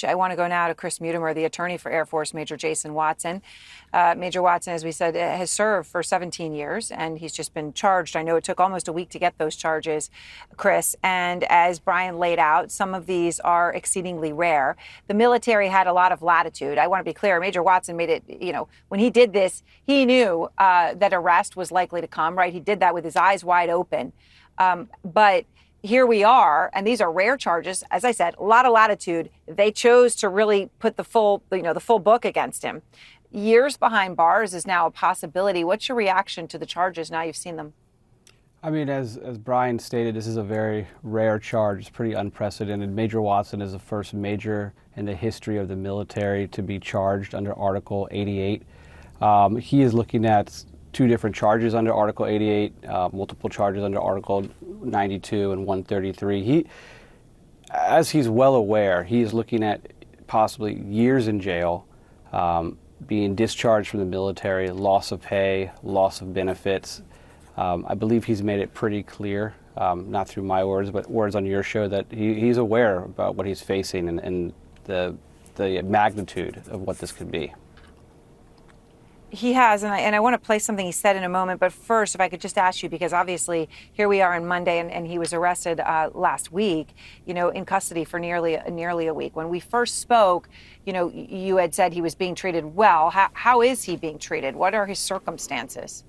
I want to go now to Chris Mutimer, the attorney for Air Force Major Jason Watson. Major Watson, as we said, has served for 17 years, and he's just been charged. I know it took almost a week to get those charges, Chris. And as Brian laid out, some of these are exceedingly rare. The military had a lot of latitude. I want to be clear. Major Watson made it, when he did this, he knew that arrest was likely to come, right? He did that with his eyes wide open. But here we are, and these are rare charges. As I said, a lot of latitude. They chose to really put the full book against him. Years behind bars is now a possibility. What's your reaction to the charges now you've seen them? I mean, as Brian stated, this is a very rare charge. It's pretty unprecedented. Major Watson is the first major in the history of the military to be charged under Article 88. He is looking at two different charges under Article 88, multiple charges under Article 92 and 133. As he's well aware, he is looking at possibly years in jail, being discharged from the military, loss of pay, loss of benefits. I believe he's made it pretty clear, not through my words, but words on your show, that he's aware about what he's facing and the magnitude of what this could be. He has, and I want to play something he said in a moment. But first, if I could just ask you, because obviously here we are on Monday, and he was arrested last week, in custody for nearly a week. When we first spoke, you had said he was being treated well. How is he being treated? What are his circumstances?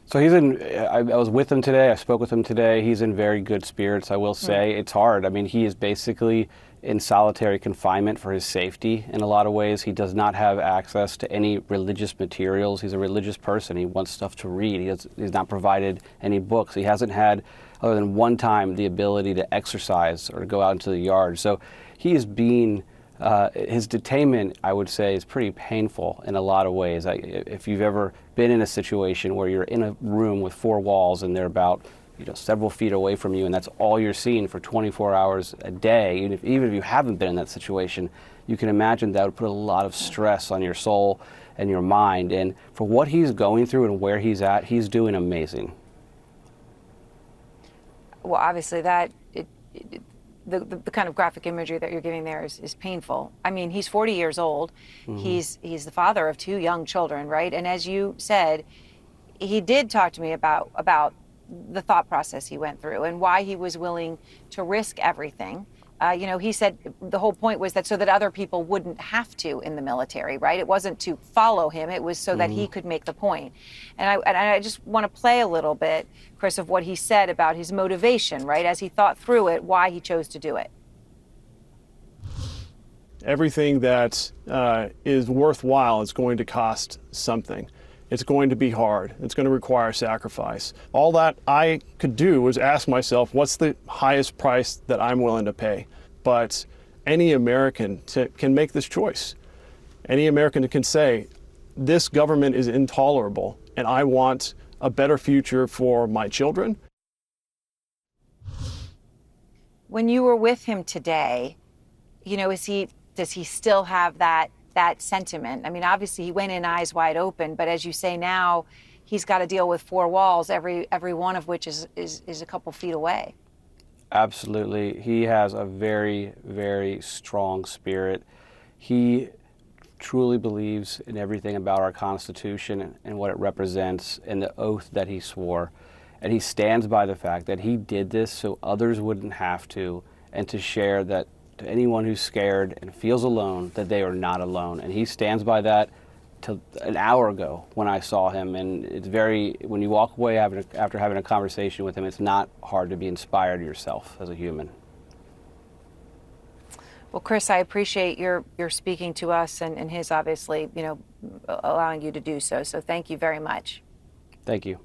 So I was with him today. I spoke with him today. He's in very good spirits, I will say. It's hard. I mean, he is basically in solitary confinement for his safety in a lot of ways. He does not have access to any religious materials. He's a religious person. He wants stuff to read. He's not provided any books. He hasn't had, other than one time, the ability to exercise or to go out into the yard. So he is being, his detainment, I would say, is pretty painful in a lot of ways. If you've ever been in a situation where you're in a room with four walls and they're about several feet away from you, and that's all you're seeing for 24 hours a day, even if you haven't been in that situation, you can imagine that would put a lot of stress on your soul and your mind. And for what he's going through and where he's at, he's doing amazing. Well, obviously the kind of graphic imagery that you're giving there is painful. I mean, he's 40 years old. Mm-hmm. He's the father of two young children, right? And as you said, he did talk to me about the thought process he went through and why he was willing to risk everything. He said the whole point was that so that other people wouldn't have to in the military, right? It wasn't to follow him. It was so that he could make the point. And I just want to play a little bit, Chris, of what he said about his motivation, right? As he thought through it, why he chose to do it. Everything that is worthwhile is going to cost something. It's going to be hard. It's going to require sacrifice. All that I could do was ask myself, what's the highest price that I'm willing to pay? But any American can make this choice. Any American can say, this government is intolerable, and I want a better future for my children. When you were with him today, does he still have that sentiment? I mean, obviously he went in eyes wide open, but as you say now, he's got to deal with four walls, every one of which is a couple feet away. Absolutely. He has a very, very strong spirit. He truly believes in everything about our Constitution and what it represents and the oath that he swore. And he stands by the fact that he did this so others wouldn't have to, and to share that to anyone who's scared and feels alone, that they are not alone. And he stands by that till an hour ago when I saw him. And it's when you walk away after having a conversation with him, it's not hard to be inspired yourself as a human. Well, Chris, I appreciate your speaking to us and his obviously, allowing you to do so. So thank you very much. Thank you.